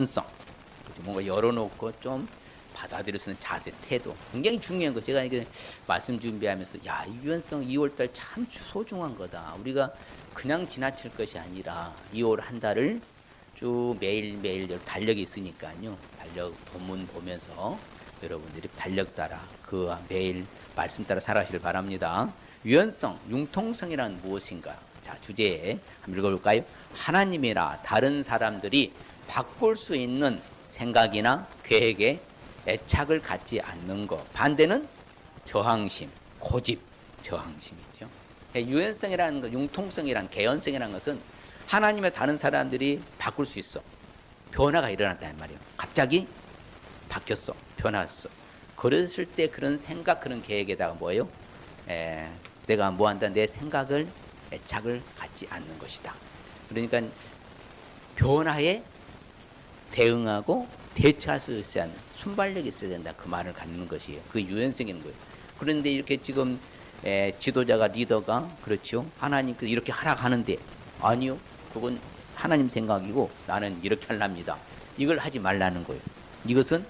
성, 뭔가 열어놓고 좀 받아들일 수 있는 자세, 태도 굉장히 중요한 거. 제가 이게 말씀 준비하면서 야, 이 유연성 2월달 참 소중한 거다. 우리가 그냥 지나칠 것이 아니라 2월 한 달을 쭉 매일매일 달력이 있으니까요. 달력 본문 보면서 여러분들이 달력 따라 그 매일 말씀 따라 살아가시길 바랍니다. 유연성, 융통성이란 무엇인가? 자, 주제에 한번 읽어볼까요? 하나님이나 다른 사람들이 바꿀 수 있는 생각이나 계획에 애착을 갖지 않는 것. 반대는 저항심, 고집, 저항심이죠. 유연성이라는 것, 융통성이란 개연성이라는 것은 하나님의 다른 사람들이 바꿀 수 있어. 변화가 일어났다는 말이에요. 갑자기 바뀌었어. 변화했어. 그랬을 때 그런 생각, 그런 계획에다가 뭐예요? 내가 뭐 한다? 내 생각을 애착을 갖지 않는 것이다. 그러니까 변화에 대응하고 대처할 수 있어야 하는 순발력이 있어야 된다. 그 말을 갖는 것이에요. 그 유연성인 거예요. 그런데 이렇게 지금 지도자가, 리더가 그렇죠. 하나님께서 이렇게 하라 하는데 아니요. 그건 하나님 생각이고 나는 이렇게 하랍니다. 이걸 하지 말라는 거예요. 이것은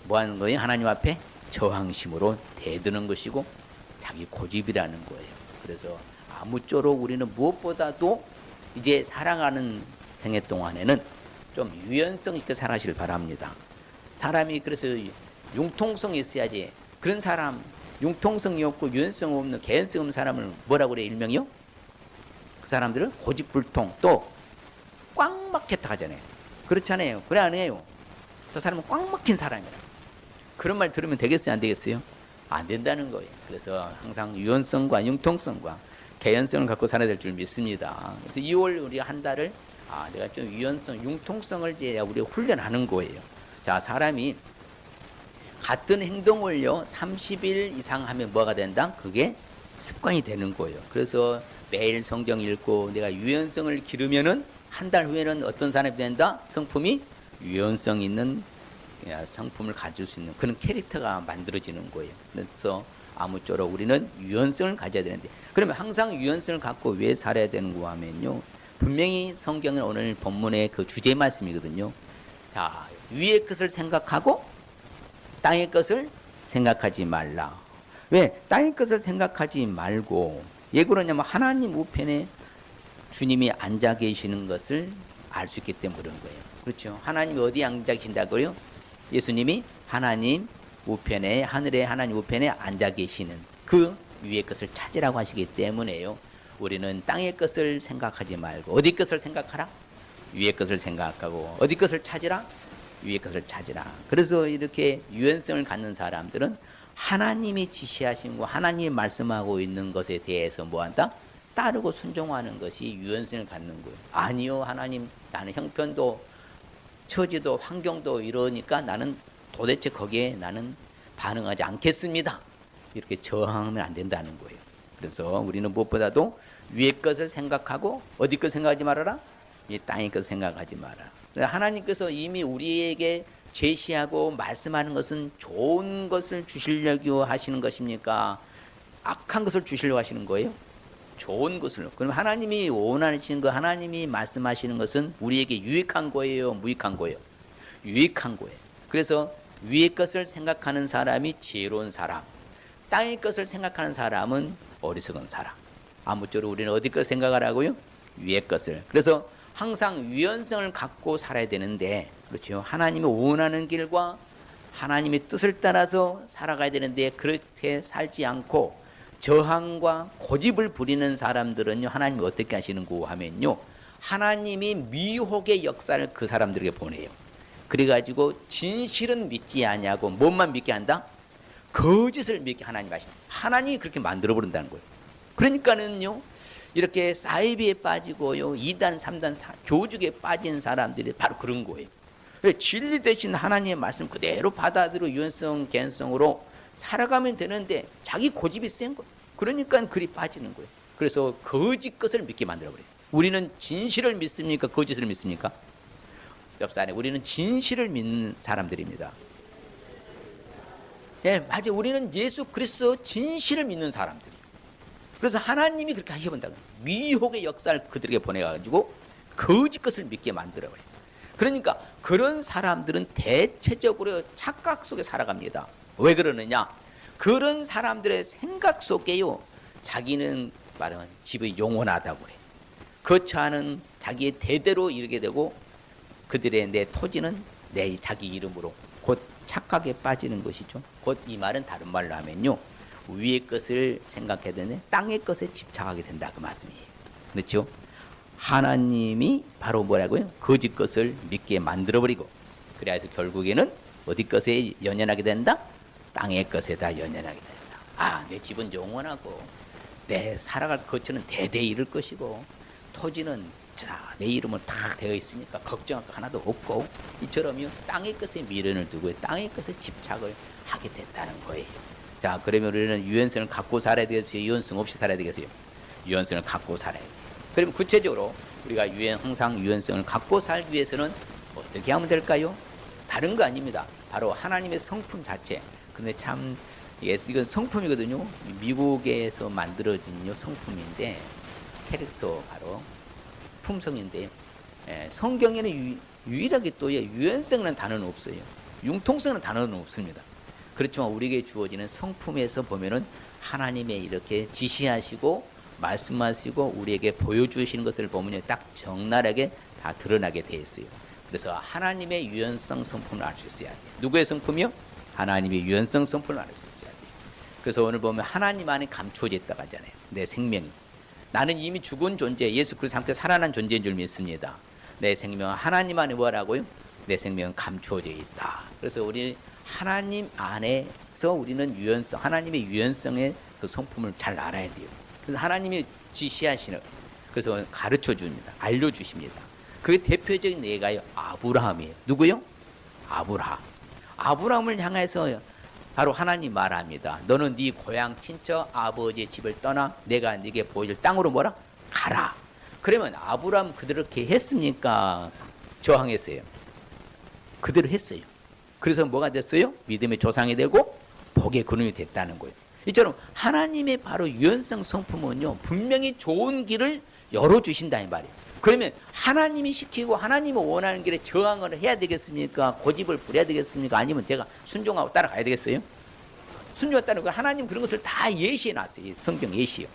뭐 하는 거예요? 하나님 앞에 저항심으로 대드는 것이고 자기 고집이라는 거예요. 그래서 아무쪼록 우리는 무엇보다도 이제 살아가는 생애 동안에는 좀 유연성 있게 살아가시길 바랍니다. 사람이 그래서 융통성이 있어야지. 그런 사람, 융통성이 없고 유연성 없는, 개연성 없는 사람을 뭐라고 그래? 일명이요? 그 사람들은 고집불통, 또 꽉 막혔다 하잖아요. 그렇잖아요. 그래 안 해요? 저 사람은 꽉 막힌 사람이라. 그런 말 들으면 되겠어요? 안 되겠어요? 안 된다는 거예요. 그래서 항상 유연성과 융통성과 개연성을 갖고 살아야 될 줄 믿습니다. 그래서 2월 우리 한 달을 내가 좀 유연성, 융통성을 이제 우리가 훈련하는 거예요. 자, 사람이 같은 행동을요 30일 이상 하면 뭐가 된다? 그게 습관이 되는 거예요. 그래서 매일 성경 읽고 내가 유연성을 기르면은 한 달 후에는 어떤 사람이 된다? 성품이 유연성 있는 성품을 가질 수 있는 그런 캐릭터가 만들어지는 거예요. 그래서 아무쪼록 우리는 유연성을 가져야 되는데, 그러면 항상 유연성을 갖고 왜 살아야 되는가 하면요, 분명히 성경은 오늘 본문의 그 주제 말씀이거든요. 자, 위의 것을 생각하고 땅의 것을 생각하지 말라. 왜 땅의 것을 생각하지 말고? 왜 그러냐면 하나님 우편에 주님이 앉아 계시는 것을 알 수 있기 때문에 그런 거예요. 그렇죠? 하나님이 어디에 앉아 계신다고요? 예수님이 하나님 우편에, 하늘의 하나님 우편에 앉아 계시는 그 위의 것을 찾으라고 하시기 때문에요. 우리는 땅의 것을 생각하지 말고 어디 것을 생각하라? 위의 것을 생각하고 어디 것을 찾으라? 위의 것을 찾으라. 그래서 이렇게 유연성을 갖는 사람들은 하나님이 지시하신 거, 하나님이 말씀하고 있는 것에 대해서 뭐한다? 따르고 순종하는 것이 유연성을 갖는 거예요. 아니요, 하나님, 나는 형편도 처지도 환경도 이러니까 나는 도대체 거기에 나는 반응하지 않겠습니다. 이렇게 저항하면 안 된다는 거예요. 그래서 우리는 무엇보다도 위의 것을 생각하고 어디 것 생각하지 말아라? 이 땅의 것을 생각하지 마라. 하나님께서 이미 우리에게 제시하고 말씀하는 것은 좋은 것을 주시려고 하시는 것입니까? 악한 것을 주시려고 하시는 거예요? 좋은 것을. 그럼 하나님이 원하시는 거, 하나님이 말씀하시는 것은 우리에게 유익한 거예요? 무익한 거예요? 유익한 거예요. 그래서 위의 것을 생각하는 사람이 지혜로운 사람, 땅의 것을 생각하는 사람은 어리석은 사람. 아무쪼록 우리는 어디 것 생각하라고요? 위의 것을. 그래서 항상 유연성을 갖고 살아야 되는데, 그렇죠? 하나님이 원하는 길과 하나님의 뜻을 따라서 살아가야 되는데 그렇게 살지 않고 저항과 고집을 부리는 사람들은요, 하나님이 어떻게 하시는고 하면요, 하나님이 미혹의 역사를 그 사람들에게 보내요. 그래가지고 진실은 믿지 아니하고 뭐만 믿게 한다? 거짓을 믿게 하나님 하십니다. 하나님이 그렇게 만들어 버린다는 거예요. 그러니까는요, 이렇게 사이비에 빠지고요, 2단, 3단 교죽에 빠진 사람들이 바로 그런 거예요. 진리 대신 하나님의 말씀 그대로 받아들여 유연성, 개연성으로 살아가면 되는데 자기 고집이 센 거예요. 그러니까 그리 빠지는 거예요. 그래서 거짓 것을 믿게 만들어버려요. 우리는 진실을 믿습니까? 거짓을 믿습니까? 옆 사람에 우리는 진실을 믿는 사람들입니다. 예, 맞아요. 우리는 예수 그리스도 진실을 믿는 사람들이에요. 그래서 하나님이 그렇게 하셔본다. 미혹의 역사를 그들에게 보내가지고 거짓 것을 믿게 만들어버려요. 그러니까 그런 사람들은 대체적으로 착각 속에 살아갑니다. 왜 그러느냐? 그런 사람들의 생각 속에요, 자기는 말하면 집이 영원하다고 그래. 그렇지 않은 자기의 대대로 이르게 되고 그들의 내 토지는 내 자기 이름으로 곧 착각에 빠지는 것이죠. 곧 이 말은 다른 말로 하면요, 위의 것을 생각해야 되네, 땅의 것에 집착하게 된다, 그 말씀이에요. 그렇죠? 하나님이 바로 뭐라고요? 거짓 것을 믿게 만들어버리고, 그래서 결국에는 어디 것에 연연하게 된다? 땅의 것에다 연연하게 된다. 아, 내 집은 영원하고 내 살아갈 거처는 대대에 이를 것이고 토지는 자, 내 이름은 다 되어 있으니까 걱정할 거 하나도 없고, 이처럼요 땅의 것에 미련을 두고 땅의 것에 집착을 하게 된다는 거예요. 자, 그러면 우리는 유연성을 갖고 살아야 되겠어요? 유연성 없이 살아야 되겠어요? 유연성을 갖고 살아야 돼요. 그러면 구체적으로 우리가 항상 유연성을 갖고 살기 위해서는 어떻게 하면 될까요? 다른 거 아닙니다. 바로 하나님의 성품 자체. 근데 참 이건 성품이거든요. 미국에서 만들어진 성품인데, 캐릭터 바로 품성인데, 성경에는 유일하게 또 유연성이라는 단어는 없어요. 융통성이라는 단어는 없습니다. 그렇지만 우리에게 주어지는 성품에서 보면은 하나님의 이렇게 지시하시고 말씀하시고 우리에게 보여주시는 것들을 보면 딱 적나라하게 다 드러나게 되어 있어요. 그래서 하나님의 유연성 성품을 알 수 있어야 돼요. 누구의 성품이요? 하나님의 유연성 성품을 알 수 있어야 돼요. 그래서 오늘 보면 하나님 안에 감추어져 있다고 하잖아요. 내 생명이. 나는 이미 죽은 존재, 예수 그리스도 함께 살아난 존재인 줄 믿습니다. 내 생명은 하나님 안에 뭐라고요? 내 생명은 감추어져 있다. 그래서 우리 하나님 안에서 우리는 유연성, 하나님의 유연성의 그 성품을 잘 알아야 돼요. 그래서 하나님이 지시하시는, 그래서 가르쳐 줍니다. 알려주십니다. 그게 대표적인 예가요, 아브라함이에요. 누구요? 아브라함. 아브라함을 향해서 바로 하나님 말합니다. 너는 네 고향 친척 아버지의 집을 떠나 내가 네게 보여줄 땅으로 뭐라? 가라. 그러면 아브라함 그렇게 했습니까? 저항했어요. 그대로 했어요. 그래서 뭐가 됐어요? 믿음의 조상이 되고 복의 근원이 됐다는 거예요. 이처럼 하나님의 바로 유연성 성품은요, 분명히 좋은 길을 열어주신다 이 말이에요. 그러면 하나님이 시키고 하나님이 원하는 길에 저항을 해야 되겠습니까? 고집을 부려야 되겠습니까? 아니면 제가 순종하고 따라가야 되겠어요? 순종하고 따라가고, 하나님 그런 것을 다 예시해 놨어요. 성경 예시요.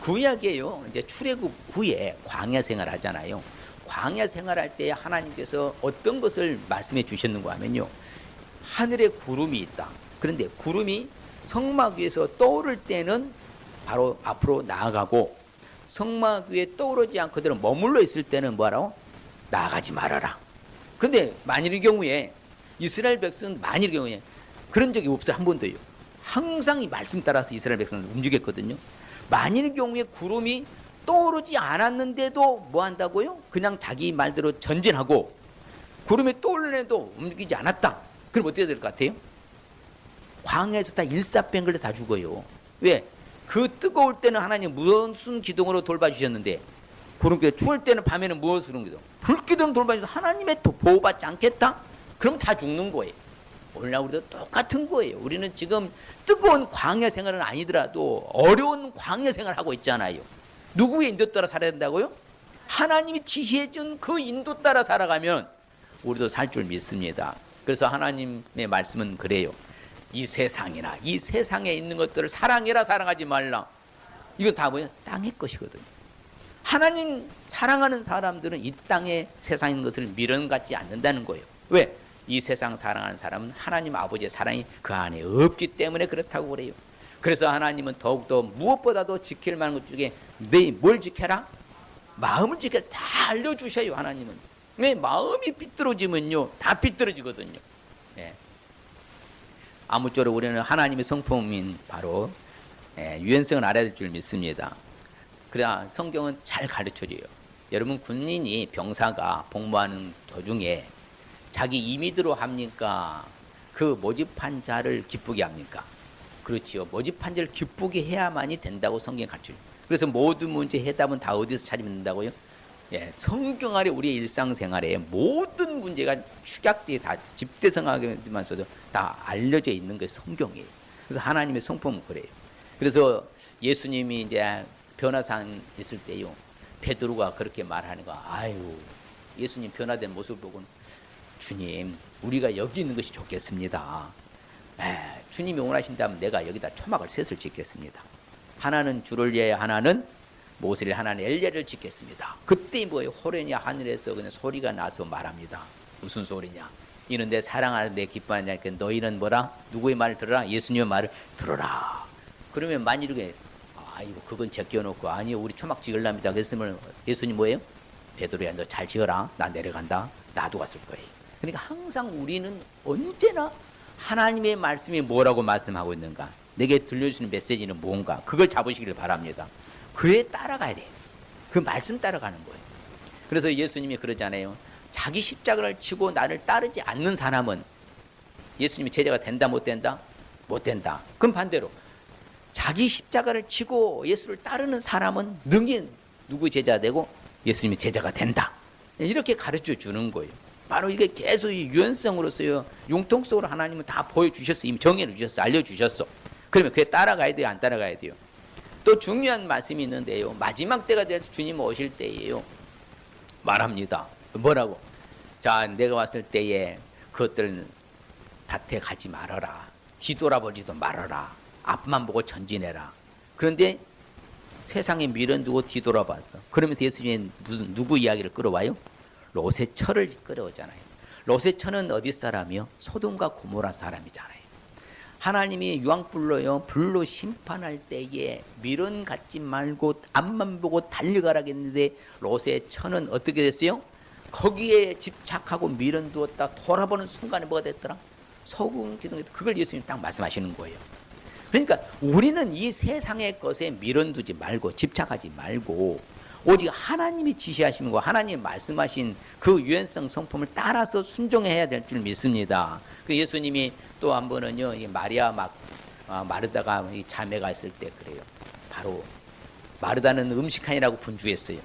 구약에요, 이제 출애굽 후에 광야 생활 하잖아요. 광야 생활할 때 하나님께서 어떤 것을 말씀해 주셨는가 하면요, 하늘에 구름이 있다. 그런데 구름이 성막 위에서 떠오를 때는 바로 앞으로 나아가고, 성막 위에 떠오르지 않고 그대로 머물러 있을 때는 뭐라고? 나아가지 말아라. 그런데 만일의 경우에 이스라엘 백성은 만일의 경우에 그런 적이 없어요. 한 번도요. 항상 이 말씀 따라서 이스라엘 백성은 움직였거든요. 만일의 경우에 구름이 떠오르지 않았는데도 뭐 한다고요? 그냥 자기 말대로 전진하고, 구름이 떠오르는데도 움직이지 않았다. 그럼 어떻게 될 것 같아요? 광야에서 다 일사병걸로 다 죽어요. 왜? 그 뜨거울 때는 하나님 무슨 기둥으로 돌봐주셨는데, 구름기둥, 추울 때는 밤에는 무엇으로 기둥? 불기둥 돌봐주셔서 하나님의 보호받지 않겠다? 그럼 다 죽는 거예요. 오늘날 우리도 똑같은 거예요. 우리는 지금 뜨거운 광야 생활은 아니더라도 어려운 광야 생활을 하고 있잖아요. 누구의 인도 따라 살아야 된다고요? 하나님이 지시해준 그 인도 따라 살아가면 우리도 살 줄 믿습니다. 그래서 하나님의 말씀은 그래요. 이 세상이나 이 세상에 있는 것들을 사랑해라, 사랑하지 말라. 이거 다 뭐예요? 땅의 것이거든요. 하나님 사랑하는 사람들은 이 땅의 세상에 있는 것을 미련 갖지 않는다는 거예요. 왜? 이 세상 사랑하는 사람은 하나님 아버지의 사랑이 그 안에 없기 때문에 그렇다고 그래요. 그래서 하나님은 더욱더 무엇보다도 지킬 만한 것 중에 네 뭘 지켜라? 마음을 지켜라. 다 알려주셔요. 하나님은. 왜? 마음이 삐뚤어지면요 다 삐뚤어지거든요. 예. 아무쪼록 우리는 하나님의 성품인 바로 유연성을 알아야 될 줄 믿습니다. 그래야 성경은 잘 가르쳐줘요. 여러분, 군인이 병사가 복무하는 도중에 자기 임의대로 합니까? 그 모집한 자를 기쁘게 합니까? 그렇지요. 모집한 자를 기쁘게 해야만이 된다고 성경이 가르쳐요. 그래서 모든 문제 해답은 다 어디서 찾으면 된다고요? 예, 성경 아래 우리의 일상생활에 모든 문제가 축약되어 다 집대성하게만서도 다 알려져 있는 게 성경이에요. 그래서 하나님의 성품은 그래요. 그래서 예수님이 이제 변화산 있을 때요, 베드로가 그렇게 말하는 거, 아유, 예수님 변화된 모습을 보고는 주님, 우리가 여기 있는 것이 좋겠습니다. 주님이 원하신다면 내가 여기다 초막을 셋을 짓겠습니다. 하나는 주를 위하여, 하나는 모세를, 하나는 엘리야를 짓겠습니다. 그때 뭐예요? 호련히 하늘에서 그냥 소리가 나서 말합니다. 무슨 소리냐? 이는 내 사랑하는 내 기뻐하는 자니까 너희는 뭐라? 누구의 말을 들어라? 예수님의 말을 들어라. 그러면 만일에 이거 그건 제껴놓고 아니요 우리 초막 지으랍니다. 그랬으면 예수님 뭐예요? 베드로야 너 잘 지어라. 나 내려간다. 나도 갔을 거예요. 그러니까 항상 우리는 언제나 하나님의 말씀이 뭐라고 말씀하고 있는가, 내게 들려주시는 메시지는 뭔가, 그걸 잡으시기를 바랍니다. 그에 따라가야 돼요. 그 말씀 따라가는 거예요. 그래서 예수님이 그러잖아요. 자기 십자가를 지고 나를 따르지 않는 사람은 예수님이 제자가 된다 못 된다? 못 된다. 그럼 반대로 자기 십자가를 지고 예수를 따르는 사람은 능히 누구 제자가 되고 예수님이 제자가 된다. 이렇게 가르쳐 주는 거예요. 바로 이게 계속 유연성으로서요, 융통성으로 하나님은 다 보여주셨어. 이미 정해를 주셨어. 알려주셨어. 그러면 그에 따라가야 돼요? 안 따라가야 돼요? 또 중요한 말씀이 있는데요. 마지막 때가 돼서 주님 오실 때예요. 말합니다. 뭐라고? 자, 내가 왔을 때에 그것들은 밭에 가지 말아라. 뒤돌아보지도 말아라. 앞만 보고 전진해라. 그런데 세상에 미련 두고 뒤돌아봤어. 그러면서 예수님이 누구 이야기를 끌어와요? 롯의 처를 끌어오잖아요. 롯의 처는 어디 사람이요? 소돔과 고모라 사람이잖아요. 하나님이 유황불로요, 불로 심판할 때에 미련 갖지 말고 앞만 보고 달려가라겠는데 롯의 처는 어떻게 됐어요? 거기에 집착하고 미련 두었다 돌아보는 순간에 뭐가 됐더라? 소금 기둥에. 그걸 예수님이 딱 말씀하시는 거예요. 그러니까 우리는 이 세상의 것에 미련 두지 말고 집착하지 말고 오직 하나님이 지시하신 거, 하나님이 말씀하신 그 유연성 성품을 따라서 순종해야 될 줄 믿습니다. 그 예수님이 또 한 번은요, 이 마리아 마르다가 이 자매가 있을 때 그래요. 바로 마르다는 음식하니라고 분주했어요.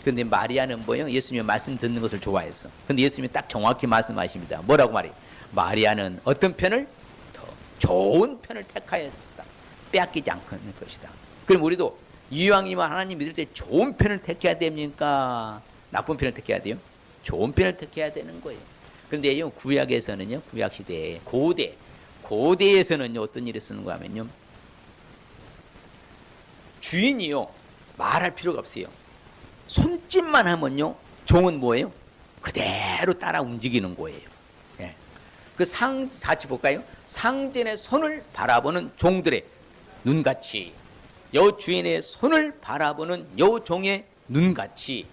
그런데 마리아는 뭐예요? 예수님의 말씀 듣는 것을 좋아했어. 근데 예수님이 딱 정확히 말씀하십니다. 뭐라고 말해요? 마리아는 어떤 편을? 더 좋은 편을 택하였다. 빼앗기지 않는 것이다. 그럼 우리도 이왕이면 하나님 믿을 때 좋은 편을 택해야 됩니까? 나쁜 편을 택해야 돼요? 좋은 편을 택해야 되는 거예요. 그런데 구약에서는요, 구약시대에 고대에서는요, 어떤 일이 쓰는가 하면요, 주인이요, 말할 필요가 없어요. 손짓만 하면요, 종은 뭐예요? 그대로 따라 움직이는 거예요. 예. 그 같이 볼까요? 상전의 손을 바라보는 종들의 눈같이, 여 주인의 손을 바라보는 여 종의 눈같이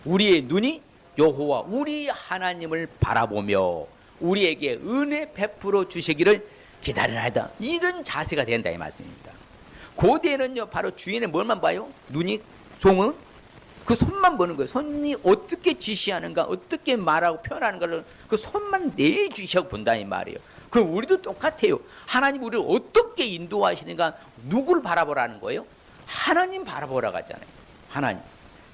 우리의 눈이 여호와 우리 하나님을 바라보며 우리에게 은혜 베풀어 주시기를 기다리나이다. 이런 자세가 된다 이 말씀입니다. 고대에는요, 바로 주인의 뭘만 봐요? 눈이, 종은 그 손만 보는 거예요. 손이 어떻게 지시하는가, 어떻게 말하고 표현하는가를 그 손만 내주시하고 본다 이 말이에요. 그럼 우리도 똑같아요. 하나님 우리를 어떻게 인도하시는가, 누구를 바라보라는 거예요? 하나님 바라보라고 하잖아요. 하나님.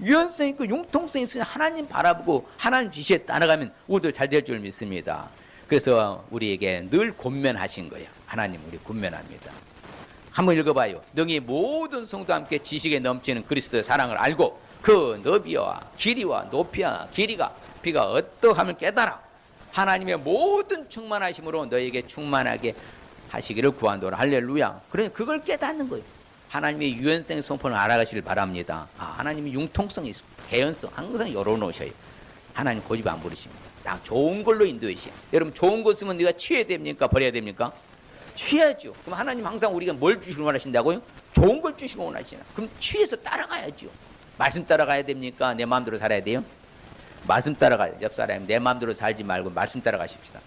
유연성 있고 융통성 있으니 하나님 바라보고 하나님 지시에 따라가면 우리도 잘 될 줄 믿습니다. 그래서 우리에게 늘 권면하신 거예요. 하나님 우리 권면합니다. 한번 읽어봐요. 너희 모든 성도와 함께 지식에 넘치는 그리스도의 사랑을 알고 그 너비와 길이와 높이와 길이가 비가 어떠함을 깨달아 하나님의 모든 충만하심으로 너에게 충만하게 하시기를 구한도라. 할렐루야. 그러니 그걸 깨닫는 거예요. 하나님의 유연성 성품을 알아가시길 바랍니다. 하나님이 융통성이 있고 개연성 항상 열어놓으셔요. 하나님 고집 안 부리십니다. 딱 좋은 걸로 인도하시요. 여러분 좋은 거 쓰면 네가 취해야 됩니까? 버려야 됩니까? 취해야죠. 그럼 하나님 항상 우리가 뭘 주시길 원하신다고요? 좋은 걸 주시고 원하시나? 그럼 취해서 따라가야죠. 말씀 따라가야 됩니까? 내 마음대로 살아야 돼요? 말씀 따라가야 돼요. 옆 사람이 내 마음대로 살지 말고 말씀 따라가십시다.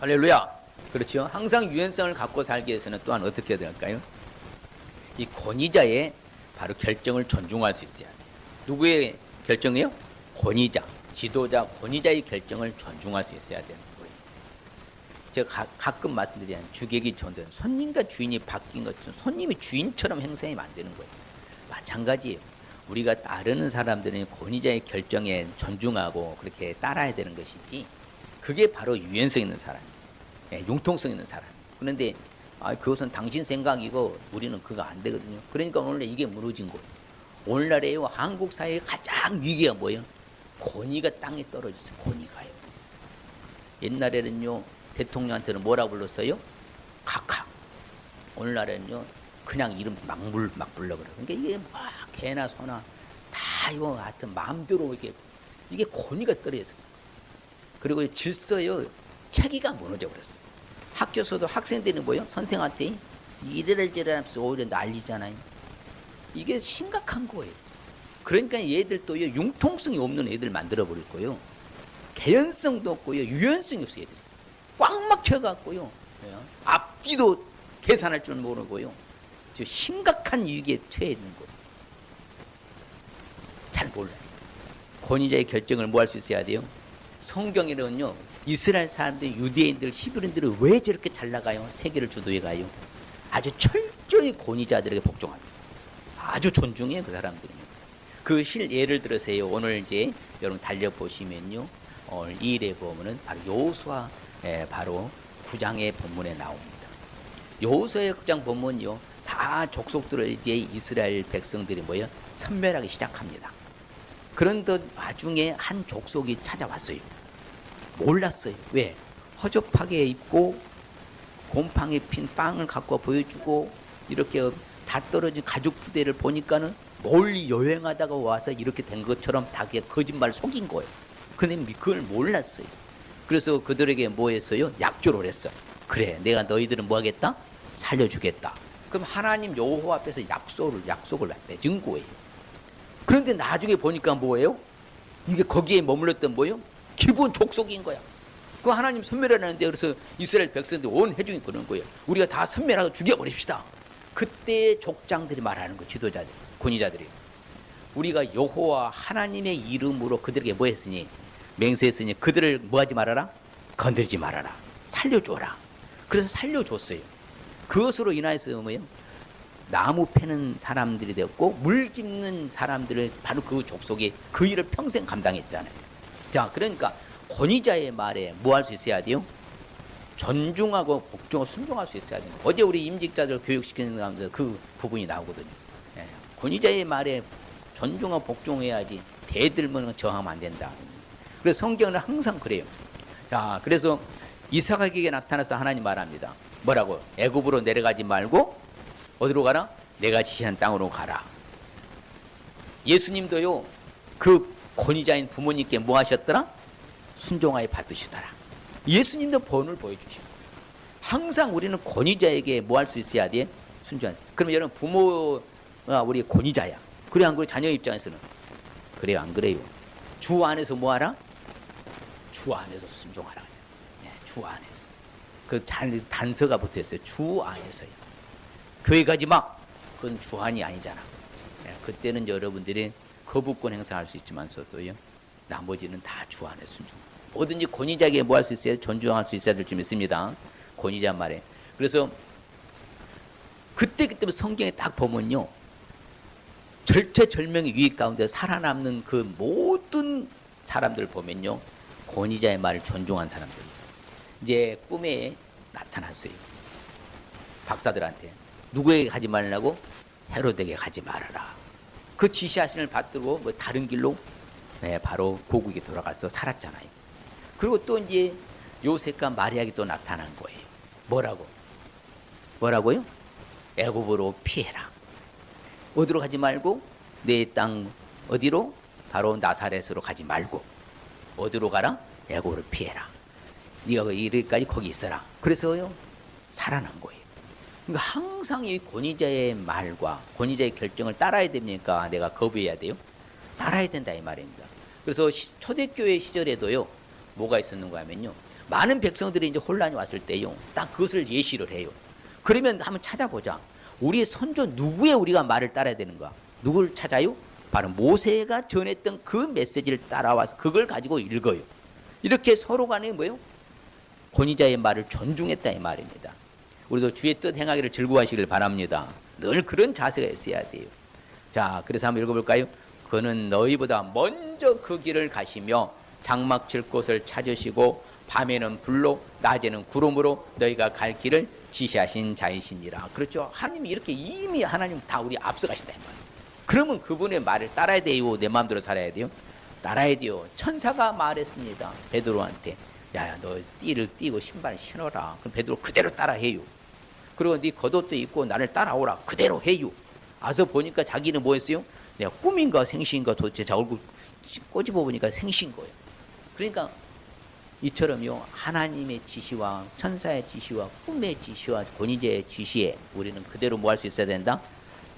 할렐루야. 그렇죠. 항상 유연성을 갖고 살기 위해서는 또한 어떻게 해야 될까요? 이 권위자의 바로 결정을 존중할 수 있어야 돼요. 누구의 결정이요? 권위자, 지도자, 권위자의 결정을 존중할 수 있어야 되는 거예요. 제가 가끔 말씀드리는 주객이 존재하는 손님과 주인이 바뀐 것처럼 손님이 주인처럼 행동하면 안 되는 거예요. 마찬가지예요. 우리가 따르는 사람들은 권위자의 결정에 존중하고 그렇게 따라야 되는 것이지, 그게 바로 유연성 있는 사람이에요. 융통성 있는 사람. 그런데 그것은 당신 생각이고 우리는 그거 안 되거든요. 그러니까 오늘 이게 무너진 거예요. 오늘날에요 한국 사회의 가장 위기가 뭐예요? 권위가 땅에 떨어졌어요. 권위가요. 옛날에는요 대통령한테는 뭐라 불렀어요? 각하. 오늘날에는요 그냥 이름 막 불러버려. 그러니까 이게 막 개나 소나 다 이거 하여튼 마음대로 이게 권위가 떨어져서. 그리고 질서요 체계가 무너져 버렸어요. 학교에서도 학생들이 뭐요? 선생한테 이래를 저래하면서 오히려 난리잖아요. 이게 심각한 거예요. 그러니까 얘들도요 융통성이 없는 애들 만들어 버릴 거예요. 개연성도 없고요 유연성이 없어요. 애들이 꽉 막혀갖고요 앞뒤도 계산할 줄 모르고요 심각한 위기에 처해 있는 거예요. 잘 몰라요. 권위자의 결정을 뭐 할 수 있어야 돼요? 성경에는요 이스라엘 사람들, 유대인들, 히브리인들이 왜 저렇게 잘 나가요? 세계를 주도해 가요? 아주 철저히 권위자들에게 복종합니다. 아주 존중해요 그 사람들이. 그 예를 들으세요. 오늘 이제 여러분 달려 보시면요, 오늘 이 일에 보면은 바로 여호수아 바로 9장의 본문에 나옵니다. 여호수아의 9장 본문요, 다 족속들을 이제 이스라엘 백성들이 뭐예요? 섬멸하기 시작합니다. 그런데 나중에 한 족속이 찾아왔어요. 몰랐어요. 왜? 허접하게 입고 곰팡이 핀 빵을 갖고 보여주고 이렇게 다 떨어진 가죽 부대를 보니까는 멀리 여행하다가 와서 이렇게 된 것처럼 다 거짓말 속인 거예요. 근데 그걸 몰랐어요. 그래서 그들에게 뭐 했어요? 약조를 했어. 그래, 내가 너희들은 뭐 하겠다? 살려주겠다. 그럼 하나님 여호와 앞에서 약속을 맺은 거예요. 그런데 나중에 보니까 뭐예요? 이게 거기에 머물렀던 뭐예요? 기본 족속인 거야. 그 하나님 선멸하는데, 그래서 이스라엘 백성들 온 회중이 그러는 거예요. 우리가 다 선멸하고 죽여버립시다. 그때 족장들이 말하는 거, 지도자들, 권위자들이. 우리가 여호와 하나님의 이름으로 그들에게 뭐 했으니? 맹세했으니 그들을 뭐 하지 말아라? 건드리지 말아라. 살려줘라. 그래서 살려줬어요. 그것으로 인해서 뭐예요? 나무 패는 사람들이 되었고 물 깃는 사람들을 바로 그 족속이 그 일을 평생 감당했잖아요. 자, 그러니까 권위자의 말에 뭐 할 수 있어야 돼요? 존중하고 복종하고 순종할 수 있어야 돼요. 어제 우리 임직자들 교육시키는 가운데 그 부분이 나오거든요. 예. 권위자의 말에 존중하고 복종해야지 대들면 저항하면 안 된다. 그래서 성경은 항상 그래요. 자, 그래서 이삭에게 나타나서 하나님 말합니다. 뭐라고? 애굽으로 내려가지 말고 어디로 가라? 내가 지시한 땅으로 가라. 예수님도요 그 권위자인 부모님께 뭐 하셨더라? 순종하여 받으시더라. 예수님도 본을 보여주시고, 항상 우리는 권위자에게 뭐 할 수 있어야 돼? 순종하는. 그러면 여러분 부모가 우리 권위자야. 그래 안 그래? 자녀 입장에서는 그래요 안 그래요? 주 안에서 뭐 하라? 주 안에서 순종하라. 네, 주 안에서. 그 단서가 붙어 있어요. 주 안에서요. 교회 가지 마. 그건 주안이 아니잖아. 네, 그때는 여러분들이 거부권 행사할 수 있지만서도요, 나머지는 다 주 안에 순종. 뭐든지 권위자에게 뭐 할 수 있어야, 존중할 수 있어야 될 줄 믿습니다. 권위자 말에. 그래서 그때 성경에 딱 보면요, 절체절명의 위기 가운데 살아남는 그 모든 사람들 보면요, 권위자의 말을 존중한 사람들. 이제 꿈에 나타났어요. 박사들한테 누구에게 가지 말라고? 헤롯에게 가지 말아라. 그 지시하신을 받들고 뭐 다른 길로 바로 고국에 돌아가서 살았잖아요. 그리고 또 이제 요셉과 마리아에게 또 나타난 거예요. 뭐라고요? 애굽으로 피해라. 어디로 가지 말고? 내 땅 어디로? 바로 나사렛으로 가지 말고 어디로 가라? 애굽으로 피해라. 네가 이르기까지 거기 있어라. 그래서요 살아난 거예요. 그러니까 항상 이 권위자의 말과 권위자의 결정을 따라야 됩니까? 내가 거부해야 돼요? 따라야 된다 이 말입니다. 그래서 초대교회 시절에도요 뭐가 있었는가 하면요, 많은 백성들이 이제 혼란이 왔을 때요 딱 그것을 예시를 해요. 그러면 한번 찾아보자. 우리의 선조 누구의 우리가 말을 따라야 되는가? 누구를 찾아요? 바로 모세가 전했던 그 메시지를 따라와서 그걸 가지고 읽어요. 이렇게 서로 간에 뭐예요? 권위자의 말을 존중했다 이 말입니다. 우리도 주의 뜻 행하기를 즐거워하시길 바랍니다. 늘 그런 자세가 있어야 돼요. 자, 그래서 한번 읽어볼까요? 그는 너희보다 먼저 그 길을 가시며 장막 칠 곳을 찾으시고 밤에는 불로 낮에는 구름으로 너희가 갈 길을 지시하신 자이시니라. 그렇죠. 하나님이 이렇게 이미 하나님 다 우리 앞서 가신다 이 말이에요. 그러면 그분의 말을 따라야 돼요? 내 마음대로 살아야 돼요? 따라야 돼요. 천사가 말했습니다. 베드로한테. 야야, 너 띠를 띠고 신발을 신어라. 그럼 베드로 그대로 따라해요. 그리고 네 겉옷도 입고 나를 따라오라. 그대로 해요. 와서 보니까 자기는 뭐 했어요? 내가 꿈인가 생시인가 도대체 자 얼굴 꼬집어 보니까 생시인 거예요. 그러니까 이처럼요, 하나님의 지시와 천사의 지시와 꿈의 지시와 권위자의 지시에 우리는 그대로 뭐 할 수 있어야 된다?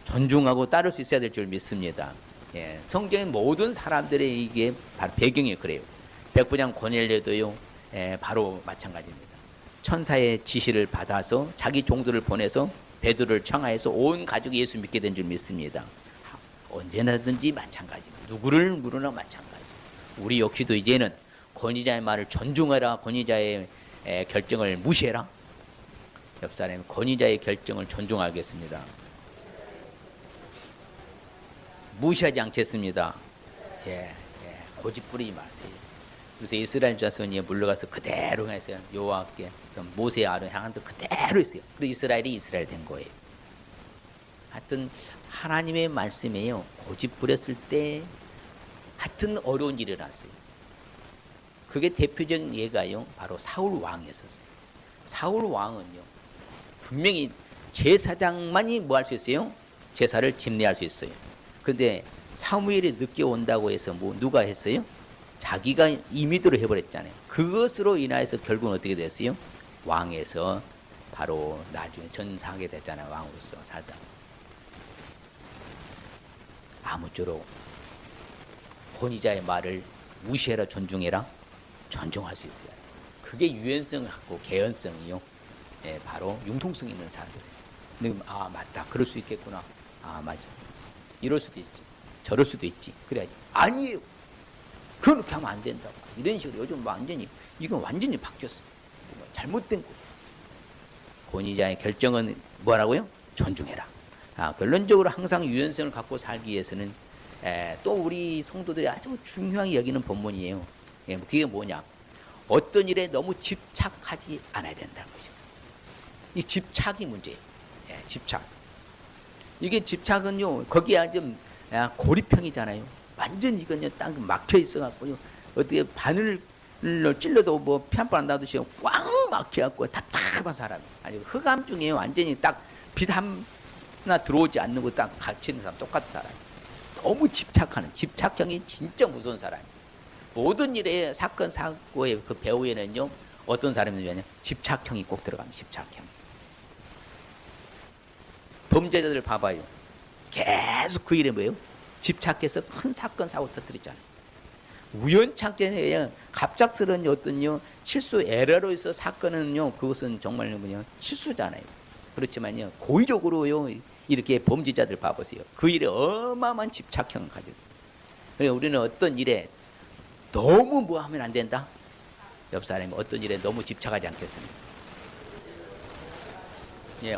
존중하고 따를 수 있어야 될 줄 믿습니다. 예, 성경의 모든 사람들의 이게 바로 배경이 그래요. 백부장 고넬료도요, 바로 마찬가지입니다. 천사의 지시를 받아서 자기 종들을 보내서 베드로를 청하해서 온 가족이 예수 믿게 된 줄 믿습니다. 언제나든지 마찬가지입니다. 누구를 물으나 마찬가지. 우리 역시도 이제는 권위자의 말을 존중하라. 권위자의 결정을 무시해라. 옆 사람이 권위자의 결정을 존중하겠습니다. 무시하지 않겠습니다. 고집 부리지 마세요. 그래서 이스라엘 자손이 물러가서 그대로 했어요. 여호와께서 모세의 아론 향한 데 그대로 있어요. 그리고 이스라엘이 이스라엘 된 거예요. 하여튼 하나님의 말씀에요, 고집 부렸을 때 하여튼 어려운 일이 일어났어요. 그게 대표적인 예가요, 바로 사울 왕이었어요. 사울 왕은요, 분명히 제사장만이 뭐 할 수 있어요? 제사를 집례할 수 있어요. 그런데 사무엘이 늦게 온다고 해서 뭐 누가 했어요? 자기가 임의대로 해버렸잖아요. 그것으로 인하여서 결국은 어떻게 됐어요? 왕에서 바로 나중에 전사하게 됐잖아요. 왕으로서 살다. 아무쪼록 권위자의 말을 무시해라, 존중해라. 존중할 수 있어요. 그게 유연성하고 개연성이요, 바로 융통성 있는 사람들이에요. 아, 맞다, 그럴 수 있겠구나. 아, 맞아, 이럴 수도 있지, 저럴 수도 있지. 그래야지. 아니에요, 그렇게 하면 안 된다. 이런 식으로 요즘 완전히 이건 완전히 바뀌었어. 잘못된 거. 권위자의 결정은 뭐라고요? 존중해라. 결론적으로 항상 유연성을 갖고 살기 위해서는 또 우리 성도들이 아주 중요하게 여기는 본문이에요. 그게 뭐냐? 어떤 일에 너무 집착하지 않아야 된다는 거죠. 이 집착이 문제예요. 집착. 이게 집착은요, 거기에 좀 고리평이잖아요. 완전 이건요, 딱 막혀 있어갖고요, 어떻게 바늘을 찔러도 뭐 피 한 번 안 나듯이 꽉 막혀갖고 답답한 사람. 아니, 흑암 중에 완전히 딱 빛 하나 들어오지 않는 거 딱 갇히는 사람, 똑같은 사람. 너무 집착하는, 집착형이 진짜 무서운 사람. 모든 일에 사건 사고의 그 배후에는요, 어떤 사람이냐면 집착형이 꼭 들어갑니다. 집착형. 범죄자들 봐봐요. 계속 그 일에 뭐예요? 집착해서 큰 사건 사고 터뜨리잖아요. 우연찮게 갑작스러운 어떤요 실수 에러로 해서 사건은요, 그것은 정말 뭐냐 실수잖아요. 그렇지만요, 고의적으로요 이렇게 범죄자들 봐보세요. 그 일에 어마어마한 집착형을 가졌어요. 그래서 우리는 어떤 일에 너무 뭐 하면 안 된다? 옆 사람이 어떤 일에 너무 집착하지 않겠습니까?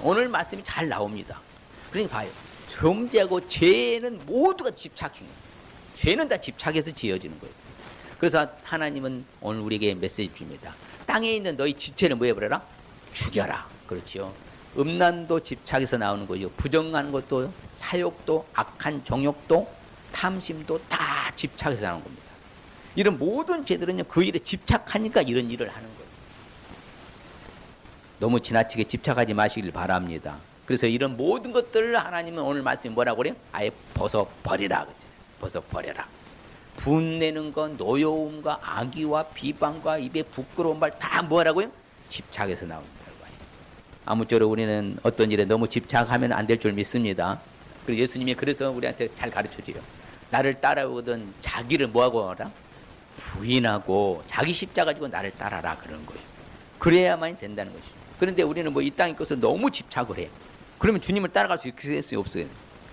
오늘 말씀이 잘 나옵니다. 그러니까 봐요. 범죄하고 죄는 모두가 집착형이에요. 죄는 다 집착해서 지어지는 거예요. 그래서 하나님은 오늘 우리에게 메시지 줍니다. 땅에 있는 너희 지체를 뭐 해버려라? 죽여라. 그렇죠. 음란도 집착에서 나오는 거죠. 부정한 것도, 사욕도, 악한 정욕도, 탐심도 다 집착에서 나오는 겁니다. 이런 모든 죄들은요, 그 일에 집착하니까 이런 일을 하는 거예요. 너무 지나치게 집착하지 마시길 바랍니다. 그래서 이런 모든 것들을 하나님은 오늘 말씀이 뭐라고 그래요? 아예 벗어버리라. 그죠? 벗어버려라. 분내는 건 노여움과 악의와 비방과 입에 부끄러운 말 다 뭐라고요? 집착해서 나오는 결과예요. 아무쪼록 우리는 어떤 일에 너무 집착하면 안 될 줄 믿습니다. 그리고 예수님이 그래서 우리한테 잘 가르쳐줘요. 나를 따라오거든 자기를 뭐하고 하라? 부인하고 자기 십자가 가지고 나를 따라라, 그러는 거예요. 그래야만 된다는 것이죠. 그런데 우리는 뭐 이 땅의 것을 너무 집착을 해요. 그러면 주님을 따라갈 수 있어요, 없어요?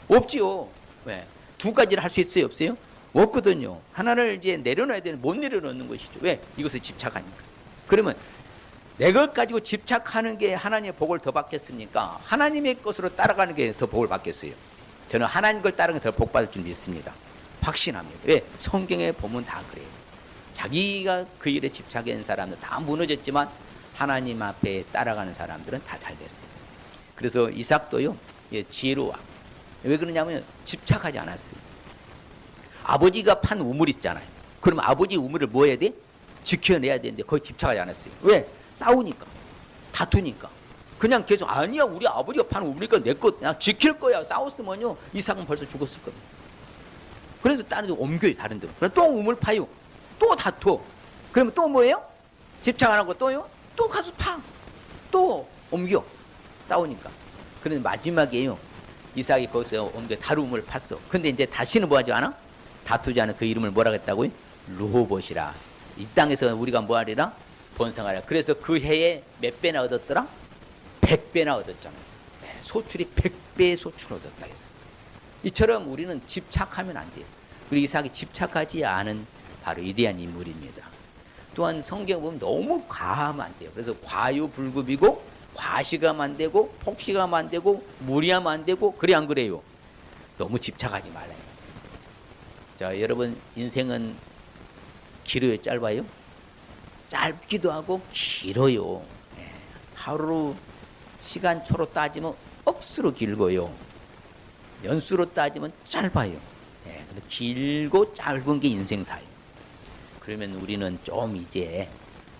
없지요. 왜? 두 가지를 할 수 있어요, 없어요? 없거든요. 하나를 이제 내려놔야 되는, 못 내려놓는 것이죠. 왜? 이것을 집착하니까. 그러면 내 것 가지고 집착하는 게 하나님의 복을 더 받겠습니까? 하나님의 것으로 따라가는 게 더 복을 받겠어요. 저는 하나님 걸 따르는 게 더 복 받을 줄 믿습니다. 확신합니다. 왜? 성경에 보면 다 그래요. 자기가 그 일에 집착한 사람들 다 무너졌지만 하나님 앞에 따라가는 사람들은 다 잘 됐어요. 그래서 이삭도요, 지혜로워. 왜 그러냐면 집착하지 않았어요. 아버지가 판 우물 있잖아요. 그럼 아버지 우물을 뭐 해야 돼? 지켜내야 되는데 거의 집착하지 않았어요. 왜? 싸우니까, 다투니까. 그냥 계속 아니야 우리 아버지가 판 우물이니까 내 것 그냥 지킬 거야. 싸웠으면요 이삭은 벌써 죽었을 겁니다. 그래서 다른 데 옮겨요. 다른 데로. 그럼 또 우물 파요. 또 다투. 그러면 또 뭐예요? 집착 안 하고 또요? 또 가서 파. 또 옮겨. 싸우니까. 그런데 마지막에요. 이삭이 거기서 옮겨 다른 우물을 팠어. 근데 이제 다시는 뭐 하지 않아? 다투지 않은 그 이름을 뭐라 했다고요? 르호봇이라. 이 땅에서 우리가 뭐 하리라? 번성하라. 그래서 그 해에 몇 배나 얻었더라? 100배나 얻었잖아요. 소출이 100배의 소출을 얻었다 했어. 이처럼 우리는 집착하면 안 돼요. 우리 이삭이 집착하지 않은 바로 위대한 인물입니다. 또한 성경 보면 너무 과하면 안 돼요. 그래서 과유불급이고 과시가면 안 되고 폭시가면 안 되고 무리하면 안 되고 그래 안 그래요? 너무 집착하지 말아요. 자, 여러분 인생은 길어요, 짧아요? 짧기도 하고 길어요. 하루 시간초로 따지면 억수로 길고요. 연수로 따지면 짧아요. 길고 짧은 게 인생사예요. 그러면 우리는 좀 이제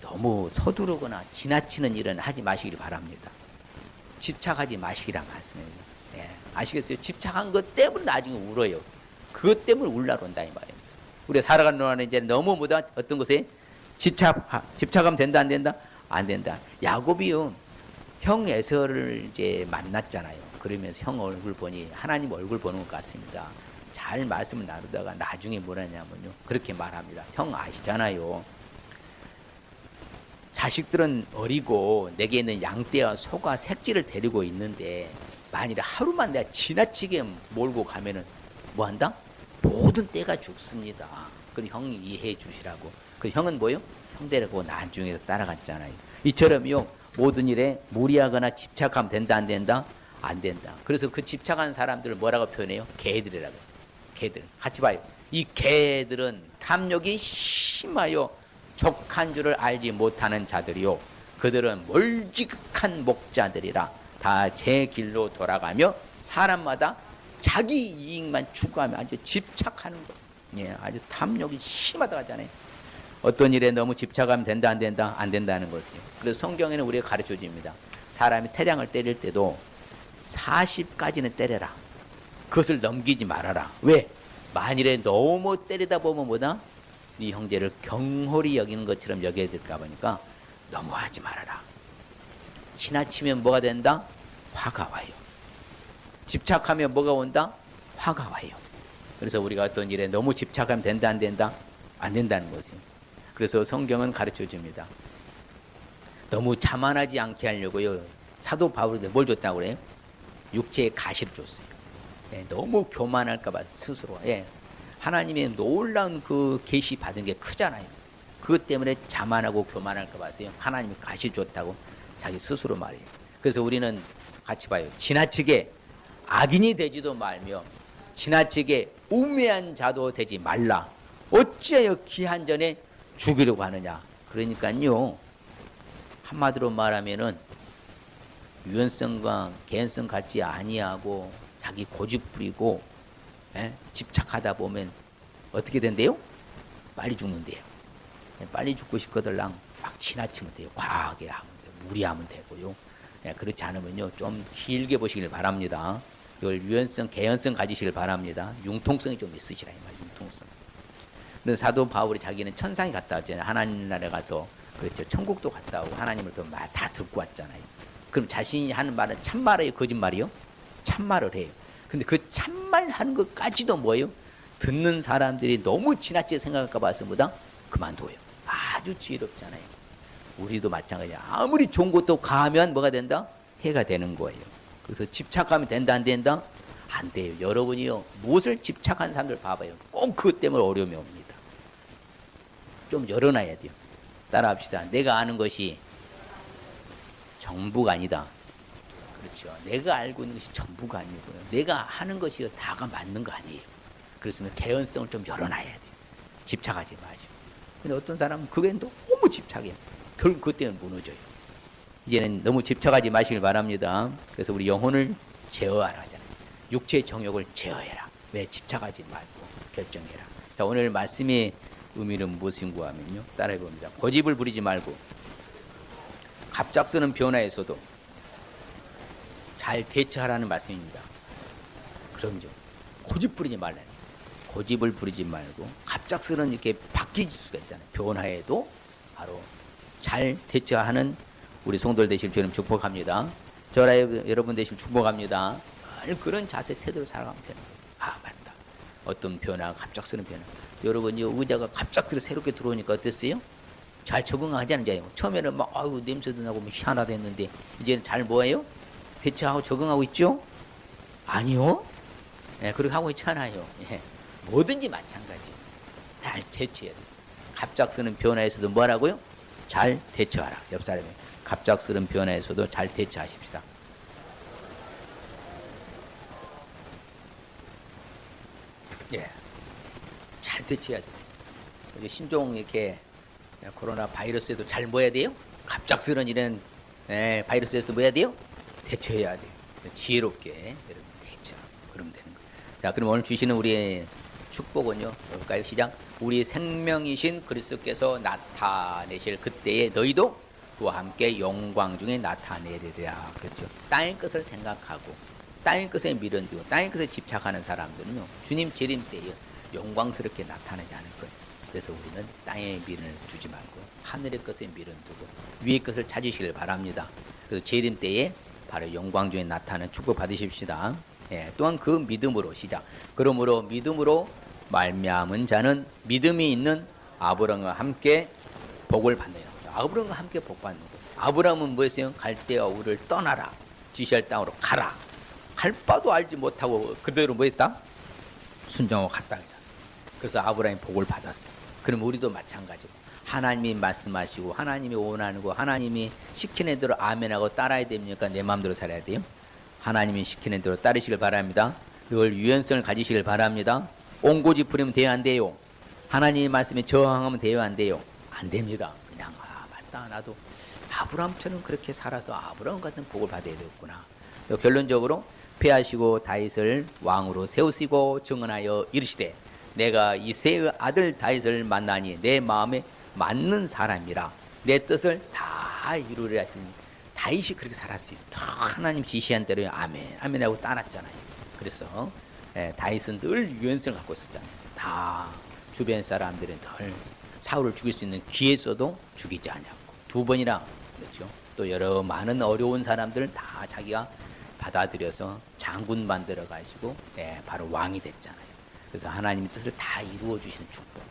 너무 서두르거나 지나치는 일은 하지 마시길 바랍니다. 집착하지 마시기란 말씀이에요. 아시겠어요? 집착한 것 때문에 나중에 울어요. 그것 때문에 울라고 한다 이 말입니다. 우리가 살아가는 동안에 이제 너무 뭐다 어떤 것에 집착하면 된다 안 된다? 안 된다. 야곱이요 형 에서를 이제 만났잖아요. 그러면서 형 얼굴 보니 하나님 얼굴 보는 것 같습니다. 잘 말씀을 나누다가 나중에 뭐라냐면요 그렇게 말합니다. 형 아시잖아요. 자식들은 어리고 내게 있는 양떼와 소가 새끼를 데리고 있는데 만일에 하루만 내가 지나치게 몰고 가면은 뭐 한다? 모든 떼가 죽습니다. 그럼 형이 이해해 주시라고. 그 형은 뭐요? 형 데리고 나중에 따라갔잖아요. 이처럼요 모든 일에 무리하거나 집착하면 된다 안 된다? 안 된다. 그래서 그 집착한 사람들을 뭐라고 표현해요? 개들이라고. 개들. 같이 봐요. 이 개들은 탐욕이 심하여 족한 줄을 알지 못하는 자들이요. 그들은 멀지극한 목자들이라 다 제 길로 돌아가며 사람마다 자기 이익만 추구하며 아주 집착하는 것. 예, 아주 탐욕이 심하다고 하잖아요. 어떤 일에 너무 집착하면 된다 안 된다? 안 된다는 것이요. 그래서 성경에는 우리가 가르쳐 줍니다. 사람이 태장을 때릴 때도 40까지는 때려라. 그것을 넘기지 말아라. 왜? 만일에 너무 때리다 보면 뭐다? 네 형제를 경홀히 여기는 것처럼 여겨야 될까 보니까 넘어가지 말아라. 지나치면 뭐가 된다? 화가 와요. 집착하면 뭐가 온다? 화가 와요. 그래서 우리가 어떤 일에 너무 집착하면 된다 안 된다? 안 된다는 것이. 그래서 성경은 가르쳐 줍니다. 너무 자만하지 않게 하려고요. 사도 바울이 뭘 줬다고 그래요? 육체의 가시를 줬어요. 너무 교만할까 봐 스스로. 하나님의 놀라운 그 계시 받은 게 크잖아요. 그것 때문에 자만하고 교만할까 봐서요. 하나님이 가시 줬다고 자기 스스로 말해요. 그래서 우리는 같이 봐요. 지나치게 악인이 되지도 말며 지나치게 우매한 자도 되지 말라. 어찌하여 기한 전에 죽이려고 하느냐. 그러니까요. 한마디로 말하면은 유연성과 개연성 같지 아니하고 자기 고집 부리고 집착하다 보면 어떻게 된대요? 빨리 죽는데요. 빨리 죽고 싶거들랑 막 지나치면 돼요. 과하게 하면 돼요. 무리하면 되고요. 그렇지 않으면요 좀 길게 보시길 바랍니다. 이걸 유연성, 개연성 가지시길 바랍니다. 융통성이 좀 있으시라 이 말이에요. 융통성. 그래서 사도 바울이 자기는 천상에 갔다 왔잖아요. 하나님 나라에 가서 그렇죠. 천국도 갔다 오고 하나님을 또 다 듣고 왔잖아요. 그럼 자신이 하는 말은 참말이에요, 거짓말이요? 참말을 해요. 근데 그 참말 하는 것까지도 뭐예요? 듣는 사람들이 너무 지나치게 생각할까 봐서 뭐다? 그만둬요. 아주 지혜롭잖아요. 우리도 마찬가지야. 아무리 좋은 것도 가하면 뭐가 된다? 해가 되는 거예요. 그래서 집착하면 된다 안 된다? 안 돼요. 여러분이요 무엇을 집착한 사람들 봐봐요. 꼭 그것 때문에 어려움이 옵니다. 좀 열어놔야 돼요. 따라합시다. 내가 아는 것이 전부가 아니다. 그렇죠. 내가 알고 있는 것이 전부가 아니고요. 내가 하는 것이 다가 맞는 거 아니에요. 그렇으면 개연성을 좀 열어놔야 돼요. 집착하지 마시고. 근데 어떤 사람은 그게 너무 집착해요. 결국 그것 때문에 무너져요. 이제는 너무 집착하지 마시길 바랍니다. 그래서 우리 영혼을 제어하라 하잖아요. 육체의 정욕을 제어해라. 왜? 집착하지 말고 결정해라. 자, 오늘 말씀의 의미는 무엇인가 하면요, 따라해 봅니다. 고집을 부리지 말고 갑작스러운 변화에서도 잘 대처하라는 말씀입니다. 그럼요, 고집 부리지 말라. 고집을 부리지 말고 갑작스러운 이렇게 바뀔 수가 있잖아요. 변화에도 바로 잘 대처하는 우리 성도들 되실 주님 축복합니다. 저라 여러분 되실 축복합니다. 그런 자세 태도로 살아가면 되는 거예요. 아, 맞다. 어떤 변화, 갑작스러운 변화. 여러분, 이 의자가 갑작스럽게 새롭게 들어오니까 어땠어요? 잘 적응하지 않잖아요. 처음에는 막 아유 냄새도 나고 뭐 희한하다 했는데 이제는 잘 뭐예요? 대처하고 적응하고 있죠? 아니요. 예, 그렇게 하고 있잖아요. 예. 뭐든지 마찬가지. 잘 대처해야 돼요. 갑작스러운 변화에서도 뭐라고요? 잘 대처하라. 옆 사람이 갑작스러운 변화에서도 잘 대처하십시다. 예, 잘 대처해야 돼요. 여기 신종 이렇게 코로나 바이러스에도 잘 뭐 해야 돼요? 갑작스러운 이런 바이러스에서도 뭐 해야 돼요? 대처해야 돼요. 지혜롭게 여러분 대처. 그러면 되는 거예요. 자, 그럼 오늘 주시는 우리의 축복은요, 볼까요? 시작. 우리 생명이신 그리스도께서 나타내실 그때에 너희도 그와 함께 영광 중에 나타내리라. 그렇죠. 땅의 것을 생각하고 땅의 것에 미련두고 땅의 것에 집착하는 사람들은요, 주님 재림 때에 영광스럽게 나타나지 않을 거예요. 그래서 우리는 땅의 미련을 두지 말고 하늘의 것에 미련 두고 위의 것을 찾으시길 바랍니다. 그래서 재림 때에 바로 영광 중에 나타나는 축복 받으십시다. 예, 또한 그 믿음으로 시작. 그러므로 믿음으로 말미암은 자는 믿음이 있는 아브라함과 함께 복을 받네요. 아브라함과 함께 복 받는 거예요. 아브라함은 뭐였어요? 갈대아 우를 떠나라. 지시할 땅으로 가라. 할 바도 알지 못하고 그대로 뭐했다? 순종하고 갔다. 그래서 아브라함이 복을 받았어요. 그럼 우리도 마찬가지고 하나님이 말씀하시고 하나님이 원하는 거 하나님이 시키는 대로 아멘하고 따라야 됩니까? 내 마음대로 살아야 돼요? 하나님이 시키는 대로 따르시길 바랍니다. 늘 유연성을 가지시길 바랍니다. 옹고집 부리면 돼요, 안 돼요? 하나님의 말씀에 저항하면 돼요, 안 돼요? 안 됩니다. 그냥 맞다, 나도 아브라함처럼 그렇게 살아서 아브라함 같은 복을 받아야 되겠구나. 또 결론적으로 패하시고 다윗을 왕으로 세우시고 증언하여 이르시되 내가 이새의 아들 다윗을 만나니 내 마음에 맞는 사람이라 내 뜻을 다 이루려 하시는 다윗이 그렇게 살았어요. 하나님 지시한 대로 아멘 아멘 하고 따랐잖아요. 그래서 다윗은 늘 유연성을 갖고 있었잖아요. 다 주변 사람들은 늘 사울을 죽일 수 있는 기회 있어도 죽이지 않았고 두 번이나 그렇죠. 또 여러 많은 어려운 사람들을 다 자기가 받아들여서 장군 만들어 가시고 바로 왕이 됐잖아요. 그래서 하나님의 뜻을 다 이루어 주시는 축복.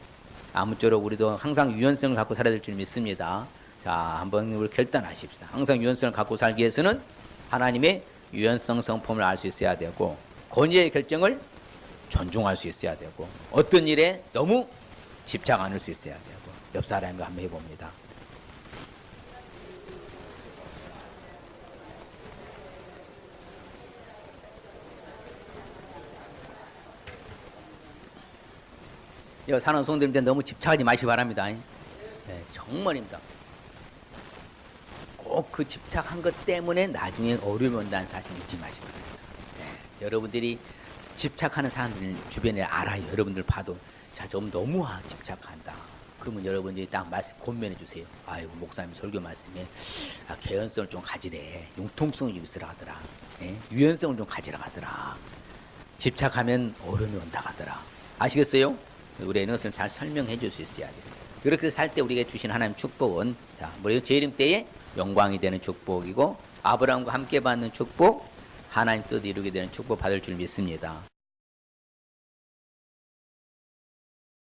아무쪼록 우리도 항상 유연성을 갖고 살아야 될 줄 믿습니다. 자, 한번 우리 결단하십시다. 항상 유연성을 갖고 살기 위해서는 하나님의 유연성 성품을 알 수 있어야 되고 권위의 결정을 존중할 수 있어야 되고 어떤 일에 너무 집착 안 할 수 있어야 되고 옆 사람과 한번 해봅니다. 사는 성도님들 너무 집착하지 마시기 바랍니다. 네, 정말입니다. 꼭 그 집착한 것 때문에 나중에 어려움이 온다는 사실 잊지 마시기 바랍니다. 여러분들이 집착하는 사람들 주변에 알아요. 여러분들 봐도 자, 좀 너무 집착한다. 그러면 여러분들이 딱 말씀 권면해 주세요. 아이고 목사님 설교 말씀에 개연성을 좀 가지래. 융통성을 좀 있으라 하더라. 유연성을 좀 가지라 하더라. 집착하면 어려움이 온다 하더라. 아시겠어요? 우리는 것을 잘 설명해 줄 수 있어야 돼요. 그렇게 살 때 우리가 주신 하나님 축복은 자, 우리 재림 때에 영광이 되는 축복이고 아브라함과 함께 받는 축복, 하나님 뜻 이루게 되는 축복 받을 줄 믿습니다.